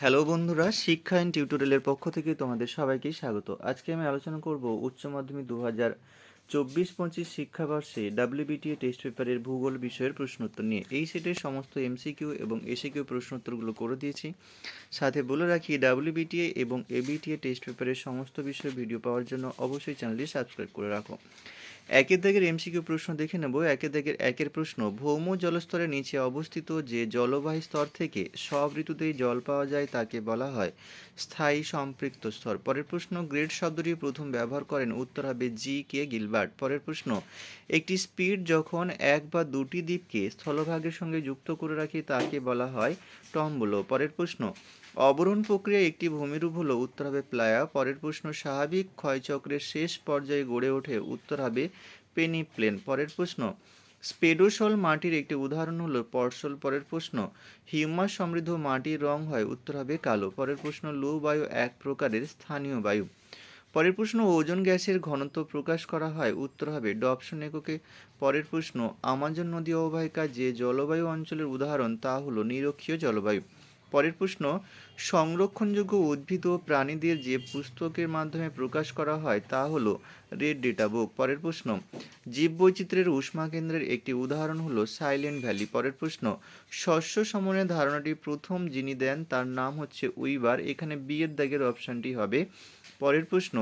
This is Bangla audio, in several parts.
হ্যালো বন্ধুরা, শিক্ষা অ্যান্ড টিউটোরিয়ালের পক্ষ থেকে তোমাদের সবাইকে স্বাগত। আজকে আমি আলোচনা করব উচ্চ মাধ্যমিক 2024-25 শিক্ষাবর্ষে ডাব্লিউবিটিএ টেস্ট পেপারের ভূগোল বিষয়ের প্রশ্নোত্তর নিয়ে। এই সেটের সমস্ত এমসিকিউ এবং এসিকিউ প্রশ্নোত্তরগুলো করে দিয়েছি। সাথে বলে রাখি, ডাব্লিউবিটিএ এবং এবিটিএ টেস্ট পেপারের সমস্ত বিষয়ে ভিডিও পাওয়ার জন্য অবশ্যই চ্যানেলটি সাবস্ক্রাইব করে রাখো। একের দাগের এমসিকিউ প্রশ্ন দেখে নেব। একের দাগের একের প্রশ্ন, ভৌম জলস্তরের নিচে অবস্থিত যে জলবাহী স্তর থেকে সব ঋতুতেই জল পাওয়া যায় তাকে বলা হয় স্থায়ী সম্পৃক্ত স্তর। পরের প্রশ্ন, গ্রেড শব্দটি প্রথম ব্যবহার করেন, উত্তর হবে জি কে গিলবার্ট। পরের প্রশ্ন, একটি স্পিড যখন এক বা দুটি দ্বীপকে স্থলভাগের সঙ্গে যুক্ত করে রাখে তাকে বলা হয় টম্বলো। পরের প্রশ্ন, অবরোহণ প্রক্রিয়ায় একটি ভূমিরূপ হলো, উত্তর হবে প্লায়া। পরের প্রশ্ন, স্বাভাবিক ক্ষয়চক্রের শেষ পর্যায়ে গড়ে ওঠে, উত্তর হবে পেনিপ্লেন। পরের প্রশ্ন, স্পেডোসল মাটির একটি উদাহরণ হলো পরশল। পরের প্রশ্ন, হিউমাস সমৃদ্ধ মাটির রং হয়, উত্তর হবে কালো। পরের প্রশ্ন, লৌ বায়ু এক প্রকারের স্থানীয় বায়ু। পরের প্রশ্ন, ওজোন গ্যাসের ঘনত্ব প্রকাশ করা হয়, উত্তর হবে ডবসন এককে। পরের প্রশ্ন, আমাজন নদী অববাহিকা যে জলবায়ু অঞ্চলের উদাহরণ তা হলো নিরক্ষীয় জলবায়ু। পরের প্রশ্ন, সংরক্ষণযোগ্য উদ্ভিদ ও প্রাণীদের যে পুস্তকের মাধ্যমে প্রকাশ করা হয় তা হলো রেড ডেটা বুক। পরের প্রশ্ন, জীববৈচিত্র্যের উষ্মা কেন্দ্রের একটি উদাহরণ হলো সাইলেন্ট ভ্যালি। পরের প্রশ্ন, শস্য সমনের ধারণাটি প্রথম যিনি দেন তার নাম হচ্ছে উইবার। এখানে বি এর দাগের অপশানটি হবে। পরের প্রশ্ন,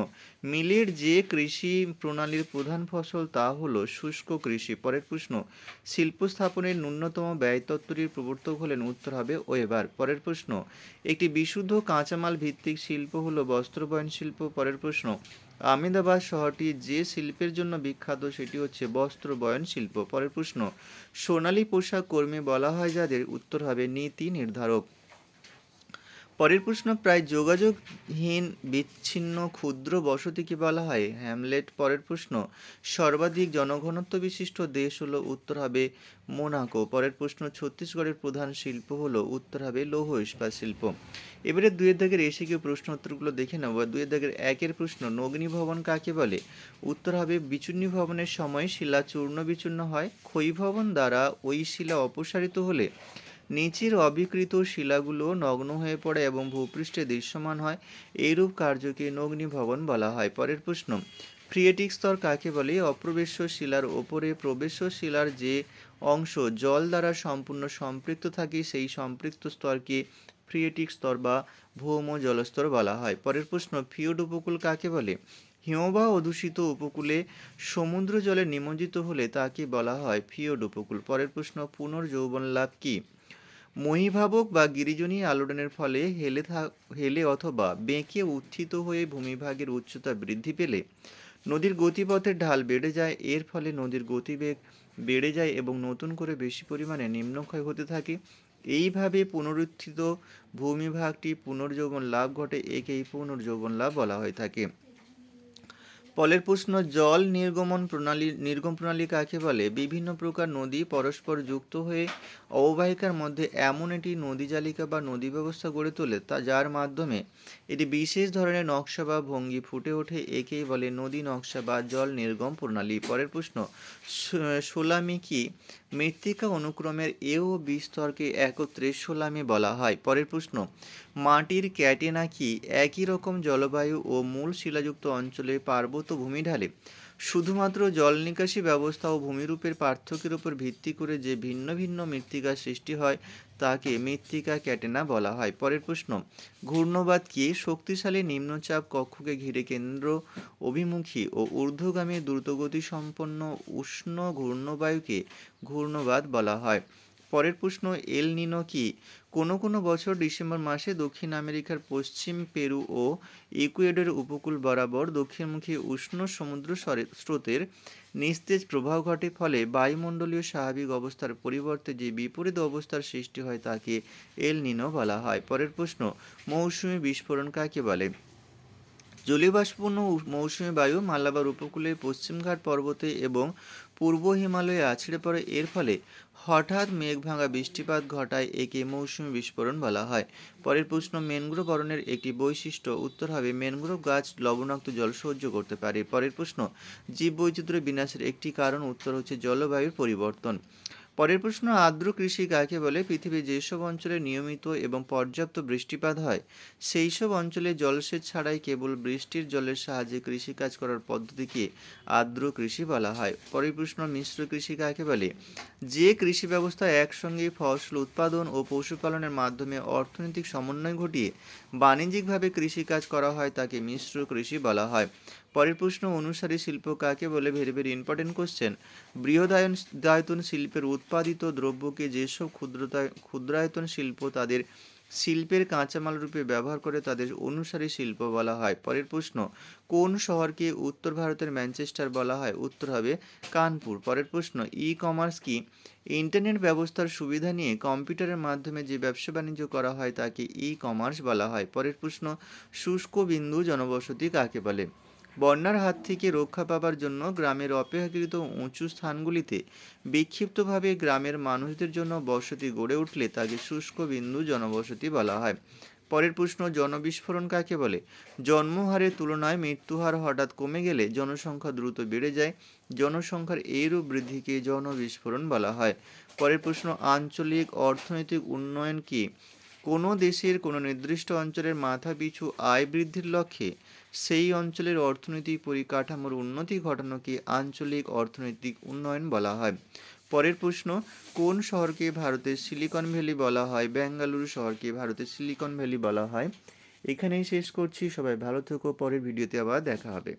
মিলের যে কৃষি প্রণালীর প্রধান ফসল তা হলো শুষ্ক কৃষি। পরের প্রশ্ন, শিল্প স্থাপনের ন্যূনতম ব্যয় তত্ত্বটির প্রবর্তক হলেন, উত্তর হবে ওয়েবার। পরের প্রশ্ন, একটি বিশুদ্ধ কাঁচামাল ভিত্তিক শিল্প হলো বস্ত্রবয়ন শিল্প। পরের প্রশ্ন, আহমেদাবাদ শহরটি যে শিল্পের জন্য বিখ্যাত সেটি হচ্ছে বস্ত্রবয়ন শিল্প। পরের প্রশ্ন, সোনালী পোশাক কর্মী বলা হয় যাদের, উত্তর হবে নীতি নির্ধারক। পরের প্রশ্ন, প্রায় যোগাযোগহীন বিচ্ছিন্ন ক্ষুদ্র বসতিকে বলা হয় হ্যামলেট। পরের প্রশ্ন, সর্বাধিক জনঘনত্ব বিশিষ্ট দেশ হলো, উত্তর হবে মোনাকো। পরের প্রশ্ন, ছত্তিশগড়ের প্রধান শিল্প হলো, উত্তর হবে লৌহ ইস্পাত শিল্প। এবারে দুয়ের দাগের এসে গিয়ে প্রশ্ন উত্তরগুলো দেখে নেব। দুয়ের দাগের একের প্রশ্ন, নগ্নি ভবন কাকে বলে, উত্তর হবে বিচূর্ণী ভবনের সময় শিলা চূর্ণ বিচূর্ণ হয়। ক্ষয়ীভবন দ্বারা ওই শিলা অপসারিত হলে নিচের অবিকৃত শিলাগুলো নগ্ন হয়ে পড়ে এবং ভূপৃষ্ঠে দৃশ্যমান হয়। এইরূপ কার্যকে নগ্নি ভবন বলা হয়। পরের প্রশ্ন, ফ্রিয়েটিক স্তর কাকে বলে, অপ্রবেশ্য শিলার ওপরে প্রবেশ্য শিলার যে অংশ জল দ্বারা সম্পূর্ণ সম্পৃক্ত থাকে সেই সম্পৃক্ত স্তরকে ফ্রিয়েটিক স্তর বা ভৌম জলস্তর বলা হয়। পরের প্রশ্ন, ফিওড উপকূল কাকে বলে, হিমবাহ অধ্যুষিত উপকূলে সমুদ্র জলে নিমজ্জিত হলে তাকে বলা হয় ফিওড উপকূল। পরের প্রশ্ন, পুনর্যৌবন লাভ কি, মহীভাবক বা গিরিজনী আলোড়নের ফলে হেলে অথবা বেঁকে উত্থিত হয়ে ভূমিভাগের উচ্চতা বৃদ্ধি পেলে নদীর গতিপথের ঢাল বেড়ে যায়। এর ফলে নদীর গতিবেগ বেড়ে যায় এবং নতুন করে বেশি পরিমাণে নিম্নক্ষয় হতে থাকে। এইভাবে পুনরুত্থিত ভূমিভাগটি পুনর্যৌবন লাভ ঘটে, একেই পুনর্যৌবন লাভ বলা হয়ে থাকে। পরের প্রশ্ন, জল নির্গম প্রণালী কাকে বলে, বিভিন্ন প্রকার নদী পরস্পর যুক্ত হয়ে অববাহিকার মধ্যে এমন একটি নদী জালিকা বা নদী ব্যবস্থা গড়ে তোলে যার মাধ্যমে এটি বিশেষ ধরনের নকশা বা ভঙ্গি ফুটে ওঠে, একেই বলে নদী নকশা বা জল নির্গম প্রণালী। পরের প্রশ্ন, সোলামি কি, মৃত্তিকা অনুক্রমের এ ও বি স্তরকে একত্রে সোলামি বলা হয়। পরের প্রশ্ন, মাটির ক্যাটেনা কি, একই রকম জলবায়ু ও মূল শিলাযুক্ত অঞ্চলে পার্বত্য ভূমিঢালে শুধুমাত্র জল নিকাশি ব্যবস্থা ও ভূমিরূপের পার্থক্যের উপর ভিত্তি করে যে ভিন্ন ভিন্ন মৃত্তিকার সৃষ্টি হয় তাকে মৃত্তিকা ক্যাটেনা বলা হয়। পরের প্রশ্ন, ঘূর্ণবাত কি, শক্তিশালী নিম্নচাপ কক্ষকে ঘিরে কেন্দ্র অভিমুখী ও ঊর্ধ্বগামী দ্রুতগতি সম্পন্ন উষ্ণ ঘূর্ণবায়ুকে ঘূর্ণবাত বলা হয়। পরের প্রশ্ন, এল নিনো কি, কোনো কোনো বছর ডিসেম্বর মাসে দক্ষিণ আমেরিকার পশ্চিম পেরু ও ইকুয়েডর উপকূল বরাবর দক্ষিণমুখী উষ্ণ সমুদ্র স্রোতের নিস্তেজ প্রবাহ ঘটে, ফলে বায়ুমণ্ডলীয় স্বাভাবিক অবস্থার পরিবর্তে যে বিপরীত অবস্থার সৃষ্টি হয় তাকে এল নিনো বলা হয়। পরের প্রশ্ন, মৌসুমী বিস্ফোরণ কাকে বলে, জলীয়বাষ্পপূর্ণ মৌসুমী বায়ু মালাবার উপকূলের পশ্চিমঘাট পর্বতে এবং পূর্ব হিমালয়ে আছড়ে পড়ে, এর ফলে হঠাৎ মেঘভাঙা বৃষ্টিপাত ঘটায়, একে মৌসুমী বিস্ফোরণ বলা হয়। পরের প্রশ্ন, ম্যানগ্রোভ অরণ্যের একটি বৈশিষ্ট্য, উত্তর হবে ম্যানগ্রোভ গাছ লবণাক্ত জল সহ্য করতে পারে। পরের প্রশ্ন, জীববৈচিত্র্য বিনাশের একটি কারণ, উত্তর হচ্ছে জলবায়ুর পরিবর্তন। পরের প্রশ্ন, আর্দ্র কৃষি কাকে বলে? পৃথিবীর যেসব অঞ্চলে নিয়মিত এবং পর্যাপ্ত বৃষ্টিপাত হয় সেই সব অঞ্চলে জলসেচ ছাড়াই কেবল বৃষ্টির জলের সাহায্যে কৃষিকাজ করার পদ্ধতিকে আর্দ্র কৃষি বলা হয়। পরের প্রশ্ন, মিশ্র কৃষি কাকে বলে? যে কৃষি ব্যবস্থা একসঙ্গে ফসল উৎপাদন ও পশুপালনের মাধ্যমে অর্থনৈতিক সমন্বয় ঘটিয়ে বাণিজ্যিকভাবে কৃষিকাজ করা হয় তাকে মিশ্র কৃষি বলা হয়। পরের প্রশ্ন, অনুসারী শিল্প কাকে বলে? Very very important question. বৃহদায়তন শিল্পের উৎপাদিত দ্রব্যকে যেসব ক্ষুদ্রায়তন শিল্প তাদের শিল্পের কাঁচামাল রূপে ব্যবহার করে তাদের অনুসারী শিল্প বলা হয়। পরের প্রশ্ন, কোন শহরকে উত্তর ভারতের ম্যানচেস্টার বলা হয়? উত্তর হবে কানপুর। পরের প্রশ্ন, ই কমার্স কি? ইন্টারনেট ব্যবস্থার সুবিধা নিয়ে কম্পিউটারের মাধ্যমে যে ব্যবসা বাণিজ্য করা হয় তাকে ই কমার্স বলা হয়। পরের প্রশ্ন, শুষ্ক বিন্দু জনবসতি কাকে বলে? বন্যার হাত থেকে রক্ষা পাবার জন্য গ্রামের অপেক্ষাকৃত উঁচু স্থানগুলিতে বিক্ষিপ্তভাবে গ্রামের মানুষদের জন্য বসতি গড়ে উঠলে তাকে শুষ্ক বিন্দু জনবসতি বলা হয়। পরের প্রশ্ন, জনবিস্ফোরণ কাকে বলে? জন্মহারের তুলনায় মৃত্যুহার হঠাৎ কমে গেলে জনসংখ্যা দ্রুত বেড়ে যায়। জনসংখ্যার এইরূপ বৃদ্ধিকে জনবিস্ফোরণ বলা হয়। পরের প্রশ্ন, আঞ্চলিক অর্থনৈতিক উন্নয়ন কি? কোনো দেশের কোনো নির্দিষ্ট অঞ্চলের মাথাপিছু আয় বৃদ্ধির লক্ষ্যে সেই অঞ্চলের অর্থনৈতিক পরিকাঠামোর উন্নতি ঘটানোকে আঞ্চলিক অর্থনৈতিক উন্নয়ন বলা হয়। পরের প্রশ্ন, কোন শহরকে ভারতের সিলিকন ভ্যালি বলা হয়? বেঙ্গালুরু শহরকে ভারতের সিলিকন ভ্যালি বলা হয়। এখানেই শেষ করছি। সবাই ভালো থেকো, পরের ভিডিওতে আবার দেখা হবে।